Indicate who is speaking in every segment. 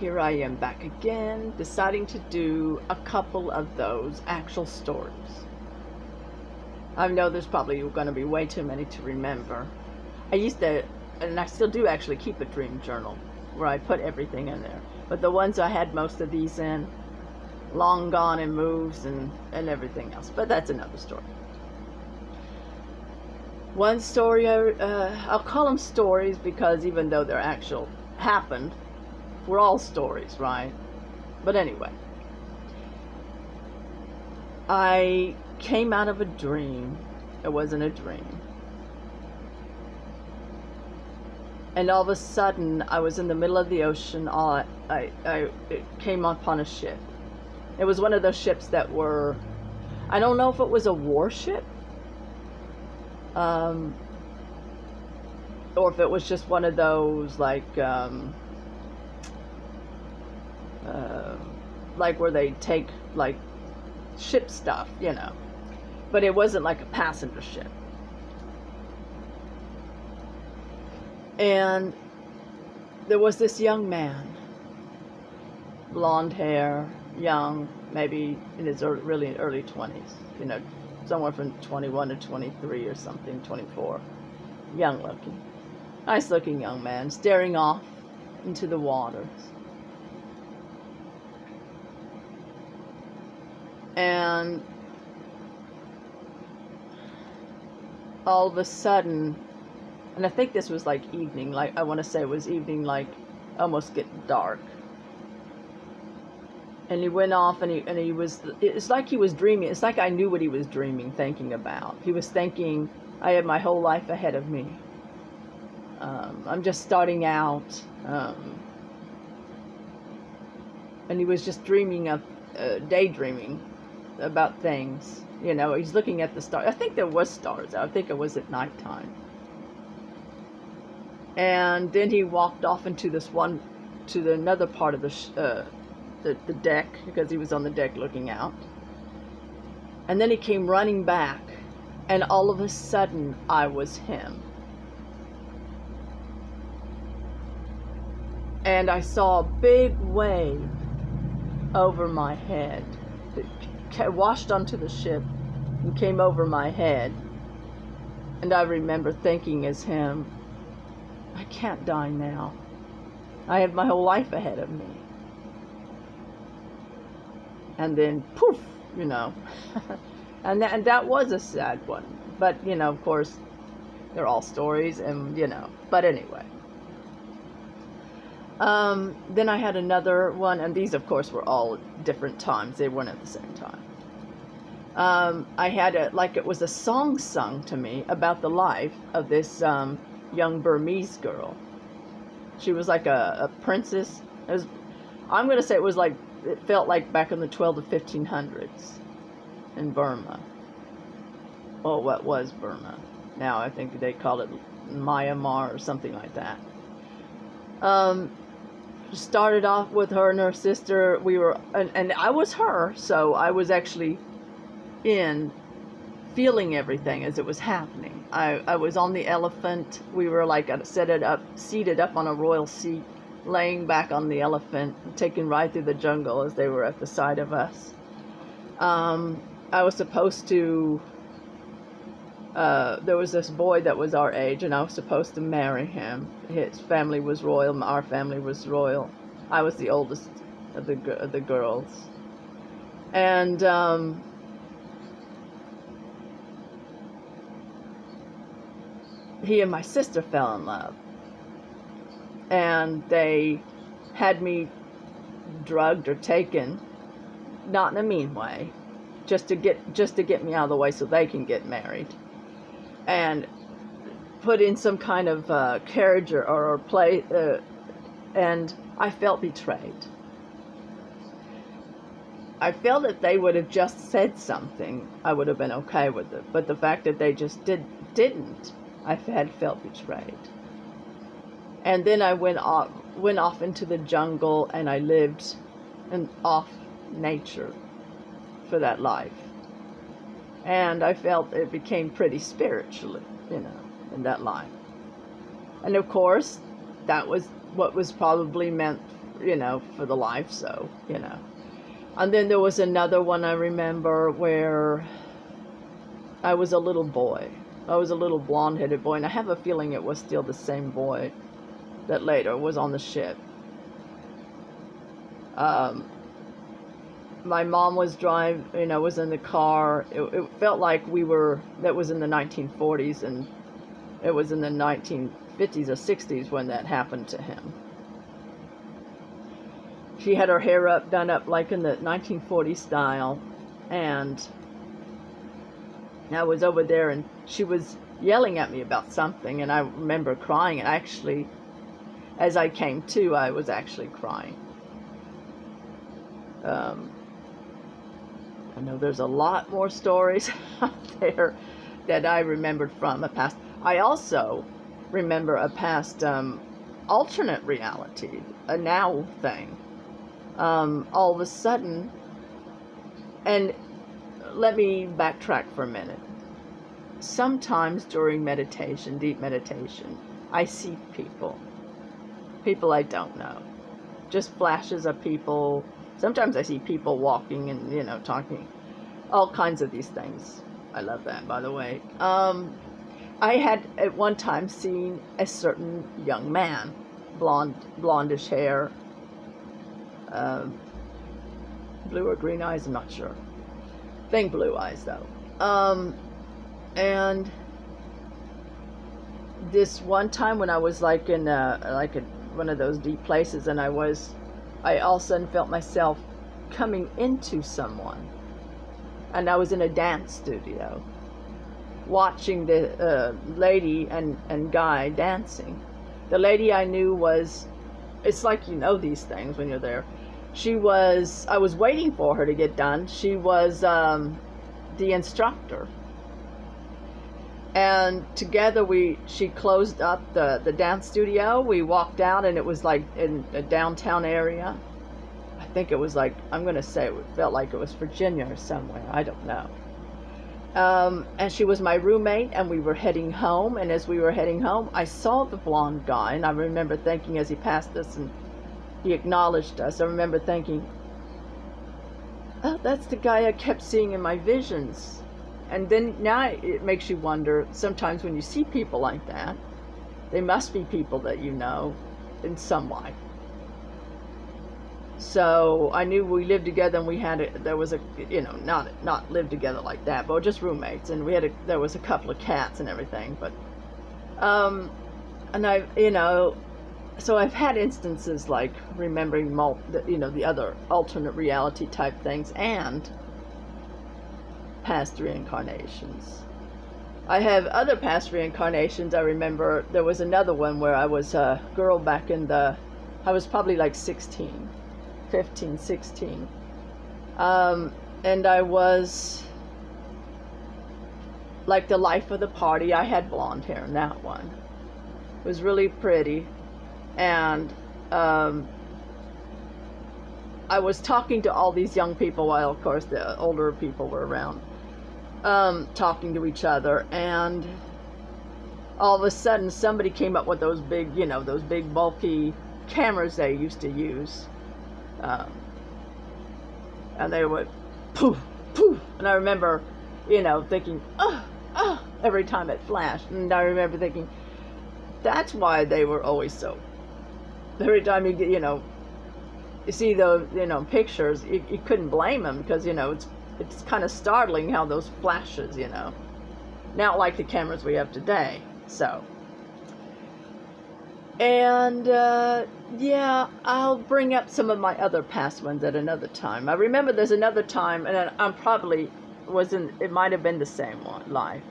Speaker 1: Here I am back again, deciding to do a couple of those actual stories. I know there's probably going to be way too many to remember. I used to, and I still do actually keep a dream journal where I put everything in there. But the ones I had most of these in, long gone and moves and everything else. But that's another story. One story, I'll call them stories because even though they're actual happened, we're all stories, right? But anyway, I came out of a dream. It wasn't a dream. And all of a sudden, I was in the middle of the ocean. I came upon a ship. It was one of those ships that were, I don't know if it was a warship, or if it was just one of those like where they take like ship stuff, you know, but it wasn't like a passenger ship. And there was this young man, blonde hair, young, maybe in his really early 20s, you know, somewhere from 21 to 23 or something, 24, young looking, nice looking young man, staring off into the waters. And all of a sudden, and I think this was like evening, like I want to say it was evening, like almost getting dark. And he went off and he was, it's like he was dreaming. It's like I knew what he was dreaming, thinking about. He was thinking, I have my whole life ahead of me. I'm just starting out. And he was just dreaming of, daydreaming about things. You know, he's looking at the stars. I think there was stars. I think it was at nighttime. And then he walked off into another part of the deck, because he was on the deck looking out. And then he came running back, and all of a sudden I was him. And I saw a big wave over my head. It washed onto the ship and came over my head. And I remember thinking as him, I can't die now. I have my whole life ahead of me. And then poof, you know. and that was a sad one. But, you know, of course, they're all stories and, you know. But anyway. Then I had another one, and these, of course, were all different times. They weren't at the same time. I had it was a song sung to me about the life of this young Burmese girl. She was like a princess. I'm going to say it felt like back in the 12 to 1500s in Burma. Well, what was Burma? Now I think they call it Myanmar or something like that. Started off with her and her sister. We were, and I was her, so I was actually feeling everything as it was happening. I was on the elephant. We were seated up on a royal seat, laying back on the elephant, taken right through the jungle as they were at the side of us. I was supposed to, there was this boy that was our age, and I was supposed to marry him. His family was royal, our family was royal. I was the oldest of the girls. And he and my sister fell in love. And they had me drugged or taken, not in a mean way, just to get me out of the way so they can get married, and put in some kind of carriage or play, and I felt betrayed. I felt that they would have just said something, I would have been okay with it, but the fact that they just didn't, I had felt betrayed. And then I went off into the jungle, and I lived off nature for that life. And I felt it became pretty spiritually, you know, in that life. And of course, that was what was probably meant for the life, so. And then there was another one I remember where I was a little boy. I was a little blonde-headed boy, and I have a feeling it was still the same boy that later was on the ship. My mom was was in the car. It felt like that was in the 1940s, and it was in the 1950s or 60s when that happened to him. She had her hair done up like in the 1940s style, and I was over there, and she was yelling at me about something, and I remember crying, and actually, as I came to, I was actually crying. I know there's a lot more stories out there that I remembered from a past. I also remember a past alternate reality, a now thing. All of a sudden, and let me backtrack for a minute. Sometimes during meditation, deep meditation, I see people I don't know, just flashes of people. Sometimes I see people walking and, talking, all kinds of these things. I love that, by the way. I had at one time seen a certain young man, blondish hair, blue or green eyes, I'm not sure. I think blue eyes, though. And this one time when I was like in one of those deep places, and I all of a sudden felt myself coming into someone, and I was in a dance studio watching the lady and guy dancing. The lady I knew it's like these things when you're there. I was waiting for her to get done. She was the instructor. And together she closed up the dance studio. We walked out, and it was like in a downtown area. I think it was like, I'm going to say it felt like it was Virginia or somewhere. I don't know. And she was my roommate, and we were heading home. And as we were heading home, I saw the blonde guy, and I remember thinking as he passed us and he acknowledged us, I remember thinking, oh, that's the guy I kept seeing in my visions. And then now it makes you wonder, sometimes when you see people like that, they must be people that you know in some way. So I knew we lived together, and there was not lived together like that, but just roommates, and there was a couple of cats and everything, but, and so I've had instances like remembering the other alternate reality type things and past reincarnations. I have other past reincarnations. I remember there was another one where I was a girl I was probably like 15, 16. And I was like the life of the party. I had blonde hair in that one. It was really pretty. And I was talking to all these young people while, of course, the older people were around, talking to each other, and all of a sudden somebody came up with those big, those big bulky cameras they used to use, and they would poof, poof, and I remember, thinking, oh, every time it flashed, and I remember thinking, that's why they were always so, every time you get, you see those, pictures, you couldn't blame them, because, it's kind of startling how those flashes, not like the cameras we have today. So, and yeah, I'll bring up some of my other past ones at another time. I remember there's another time, and I'm probably it might have been the same life.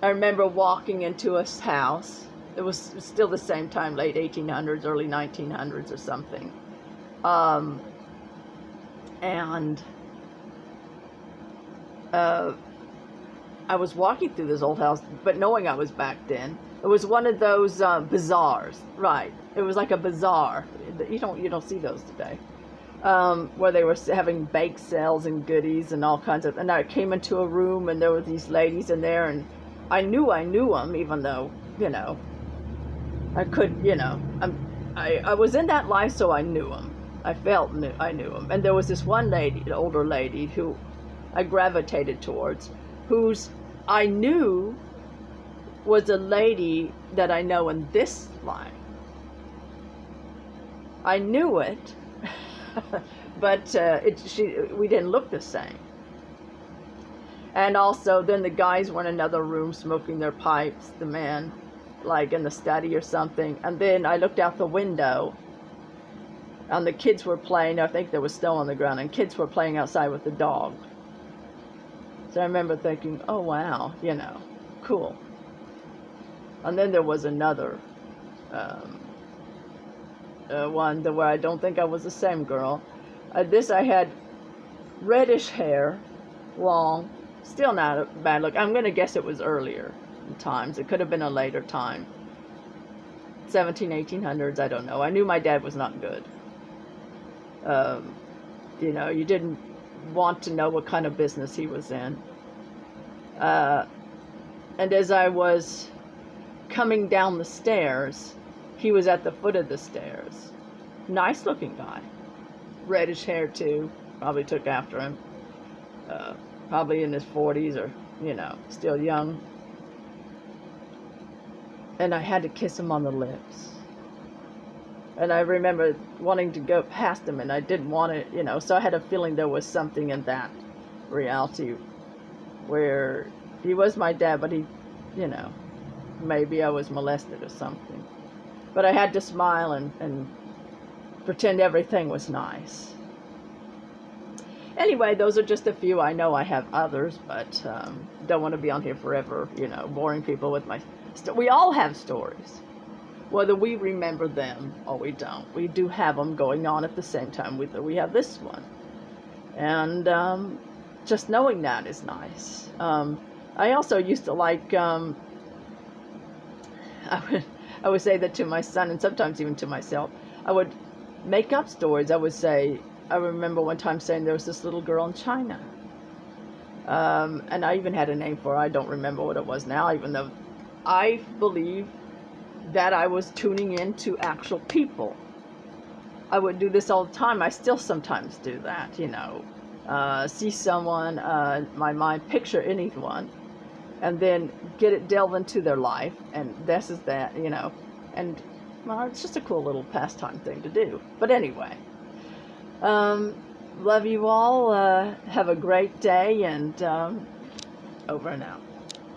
Speaker 1: I remember walking into a house. It was still the same time, late 1800s, early 1900s or something. And I was walking through this old house, but knowing I was back then. It was one of those bazaars, right? It was like a bazaar. You don't see those today, where they were having bake sales and goodies and all kinds of. And I came into a room, and there were these ladies in there, and I knew them, even though I could, I was in that life, so I knew him. I knew him. And there was this one lady, an older lady, who I gravitated towards, whose I knew was a lady that I know in this life. I knew it, but we didn't look the same. And also, then the guys were in another room smoking their pipes, the man, like in the study or something. And then I looked out the window, and the kids were playing. I think there was snow on the ground, and kids were playing outside with the dog. So I remember thinking, oh, wow, cool. And then there was another one where I don't think I was the same girl. I had reddish hair, long, still not a bad look. I'm going to guess it was earlier in times. It could have been a later time. 1800s, I don't know. I knew my dad was not good. You didn't want to know what kind of business he was in. And as I was coming down the stairs, he was at the foot of the stairs. Nice looking guy. Reddish hair too. Probably took after him. Probably in his 40s or, still young. And I had to kiss him on the lips. And I remember wanting to go past him, and I didn't want it, so I had a feeling there was something in that reality where he was my dad, but he, maybe I was molested or something. But I had to smile and pretend everything was nice. Anyway, those are just a few. I know I have others, but don't want to be on here forever, boring people with my... We all have stories. Whether we remember them or we don't. We do have them going on at the same time. We have this one. And just knowing that is nice. I also used to like... I would say that to my son, and sometimes even to myself. I would make up stories. I would say... I remember one time saying there was this little girl in China. And I even had a name for her. I don't remember what it was now, even though I believe that I was tuning in to actual people. I would do this all the time. I still sometimes do that, see someone, my mind, picture anyone, and then delve into their life, and this is that, and, well, it's just a cool little pastime thing to do. But anyway, love you all, have a great day, and over and out.